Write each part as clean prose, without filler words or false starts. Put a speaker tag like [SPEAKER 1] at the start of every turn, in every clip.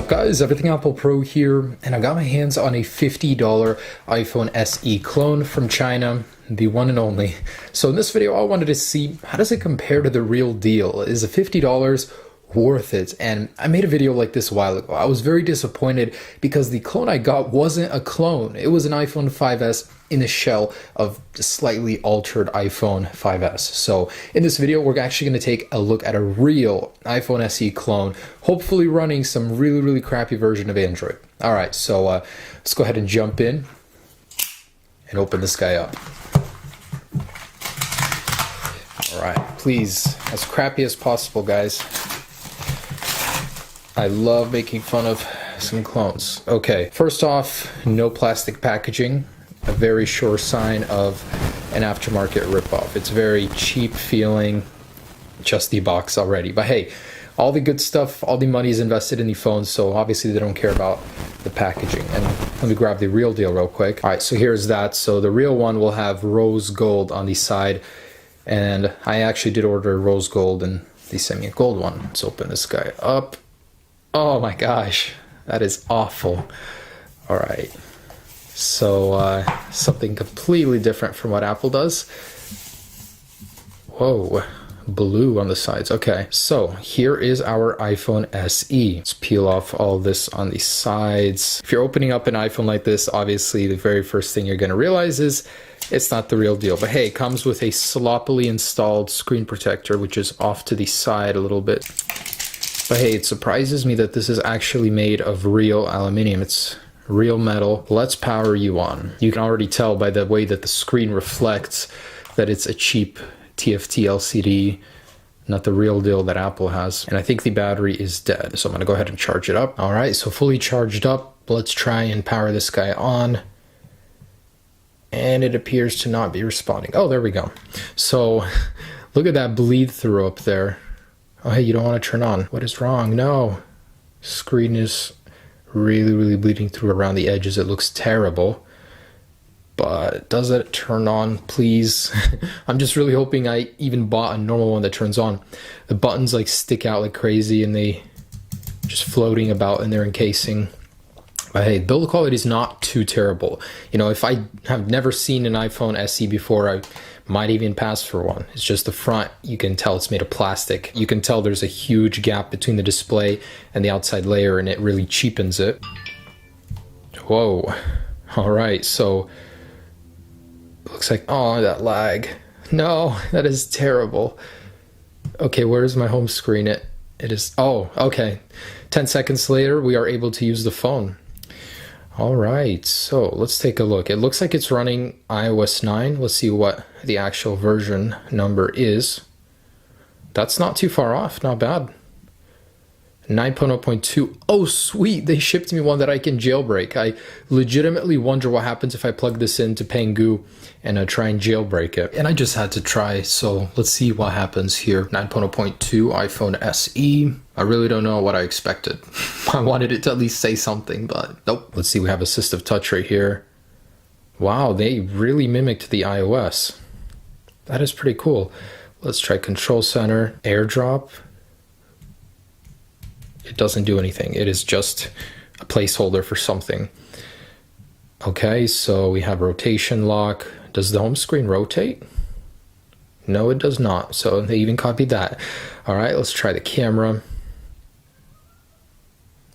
[SPEAKER 1] Guys, Everything Apple Pro here, and I got my hands on a $50 iPhone SE clone from China, the one and only. So in this video, I wanted to see, how does it compare to the real deal? Is a $50 worth it? And I made a video like this a while ago. I was very disappointed because the clone I got wasn't a clone. It was an iPhone 5S in the shell of a slightly altered iPhone 5S. So in this video, we're actually going to take a look at a real iPhone SE clone, hopefully running some really crappy version of Android. All right, so let's go ahead and jump in and open this guy up. All right, please, as crappy as possible, guys. I love making fun of some clones. Okay, first off, no plastic packaging. A very sure sign of an aftermarket ripoff. It's very cheap feeling, just the box already. But hey, all the good stuff, all the money is invested in the phone, so obviously they don't care about the packaging. And let me grab the real deal real quick. All right, so here's that. So the real one will have rose gold on the side, and I actually did order rose gold, and they sent me a gold one. Let's open this guy up. Oh my gosh, that is awful. All right. So something completely different from what Apple does. Whoa, blue on the sides. Okay, so here is our iPhone SE. Let's peel off all this on the sides. If you're opening up an iPhone like this, obviously the very first thing you're going to realize is it's not the real deal. But hey, it comes with a sloppily installed screen protector, which is off to the side a little bit. But hey, it surprises me that this is actually made of real aluminum. It's real metal. Let's power you on. You can already tell by the way that the screen reflects that it's a cheap TFT LCD, not the real deal that Apple has. And I think the battery is dead. So I'm gonna go ahead and charge it up. All right, so fully charged up. Let's try and power this guy on. And it appears to not be responding. Oh, there we go. So look at that bleed through up there. Oh, hey, you don't want to turn on. What is wrong? No. Screen is really bleeding through around the edges. It looks terrible. But does it turn on, please? I'm just really hoping I even bought a normal one that turns on. The buttons like stick out like crazy and they just floating about in their encasing. But hey, build quality is not too terrible. You know, if I have never seen an iPhone SE before, I might even pass for one. It's just the front, you can tell it's made of plastic. You can tell there's a huge gap between the display and the outside layer, and it really cheapens it. Whoa. All right, so looks like, oh, that lag. No, that is terrible. Okay, where's my home screen? It is, oh, okay. 10 seconds later, we are able to use the phone. All right, so let's take a look. It looks like it's running iOS 9. Let's see what the actual version number is. That's not too far off, not bad. 9.0.2. Oh, sweet, they shipped me one that I can jailbreak. I legitimately wonder what happens if I plug this into Pengu and try and jailbreak it. And I just had to try, so let's see what happens here. 9.0.2 iPhone SE. I really don't know what I expected. I wanted it to at least say something, but nope. Let's see, we have Assistive Touch right here. Wow, they really mimicked the iOS. That is pretty cool. Let's try Control Center, AirDrop. It doesn't do anything. It is just a placeholder for something. Okay, so we have rotation lock. Does the home screen rotate? No, it does not. So they even copied that. All right, let's try the camera.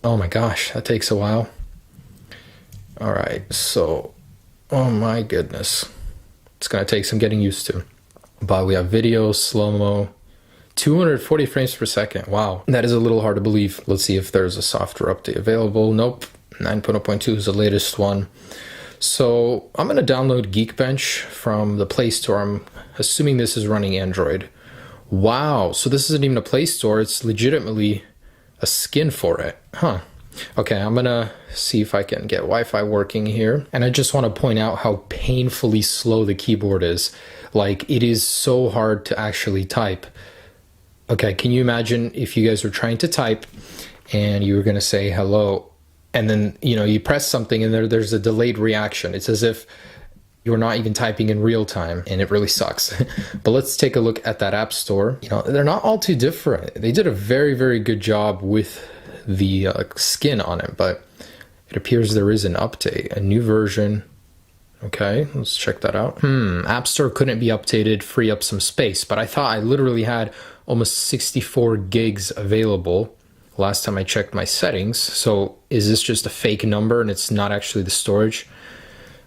[SPEAKER 1] Oh my gosh, that takes a while. All right, so, oh my goodness. It's gonna take some getting used to. But we have video, slow-mo, 240 frames per second. Wow, that is a little hard to believe. Let's see if there's a software update available. Nope, 9.0.2 is the latest one. So I'm gonna download Geekbench from the Play Store. I'm assuming this is running Android. Wow, so this isn't even a Play Store, it's legitimately a skin for it, huh? Okay, I'm gonna see if I can get Wi-Fi working here. And I just wanna point out how painfully slow the keyboard is. Like, it is so hard to actually type. Okay, can you imagine if you guys were trying to type and you were gonna say hello, and then, you know, you press something and there's a delayed reaction. It's as if you're not even typing in real time, and it really sucks. But let's take a look at that app store. You know, they're not all too different. They did a very good job with the skin on it, but it appears there is an update, a new version. Okay, let's check that out. App Store couldn't be updated, free up some space, but I thought I literally had almost 64 gigs available last time I checked my settings. So is this just a fake number and it's not actually the storage?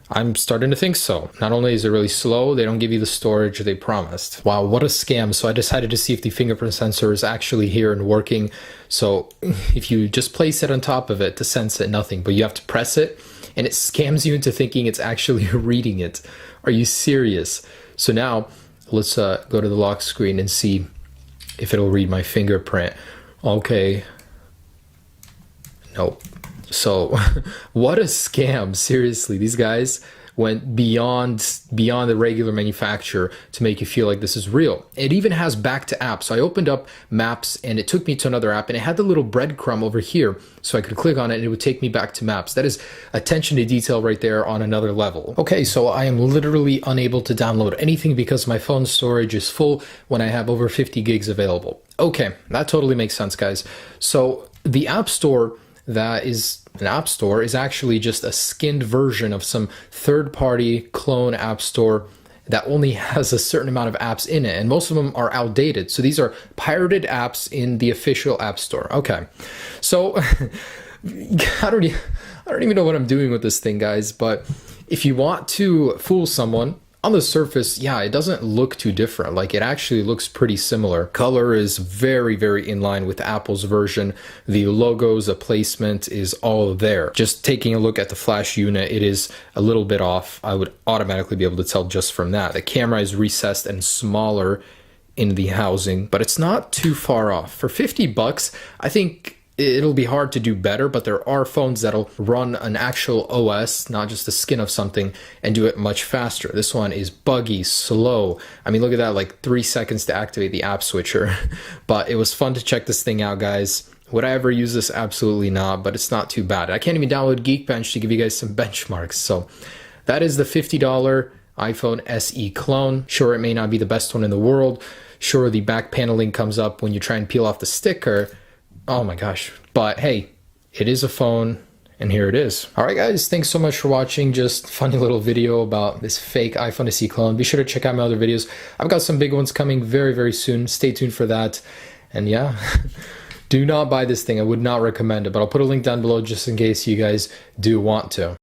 [SPEAKER 1] I'm starting to think so. Not only is it really slow, they don't give you the storage they promised. Wow, what a scam. So I decided to see if the fingerprint sensor is actually here and working. So if you just place it on top of it to sense it, nothing, but you have to press it and it scams you into thinking it's actually reading it. Are you serious? So now let's go to the lock screen and see if it'll read my fingerprint. Okay. Nope. So what a scam. Seriously, these guys went beyond the regular manufacturer to make you feel like this is real. It even has back to app. So I opened up Maps and it took me to another app and it had the little breadcrumb over here so I could click on it and it would take me back to Maps. That is attention to detail right there on another level. Okay, so I am literally unable to download anything because my phone storage is full when I have over 50 gigs available. Okay, that totally makes sense, guys. So the App Store that is an app store is actually just a skinned version of some third-party clone app store that only has a certain amount of apps in it, and most of them are outdated. So these are pirated apps in the official app store. Okay, so I don't even know what I'm doing with this thing, guys, but if you want to fool someone, on the surface, yeah, it doesn't look too different. Like, it actually looks pretty similar. Color is very, very in line with Apple's version. The logos, the placement is all there. Just taking a look at the flash unit, it is a little bit off. I would automatically be able to tell just from that. The camera is recessed and smaller in the housing, but it's not too far off. For 50 bucks, I think it'll be hard to do better, but there are phones that'll run an actual OS, not just the skin of something, and do it much faster. This one is buggy, slow. I mean, look at that, like 3 seconds to activate the app switcher. But it was fun to check this thing out, guys. Would I ever use this? Absolutely not, but it's not too bad. I can't even download Geekbench to give you guys some benchmarks. So that is the $50 iPhone SE clone. Sure, it may not be the best one in the world. Sure, the back paneling comes up when you try and peel off the sticker. Oh my gosh. But hey, it is a phone and here it is. All right, guys, thanks so much for watching. Just funny little video about this fake iPhone SE clone. Be sure to check out my other videos. I've got some big ones coming very, very soon. Stay tuned for that. And yeah, do not buy this thing. I would not recommend it, but I'll put a link down below just in case you guys do want to.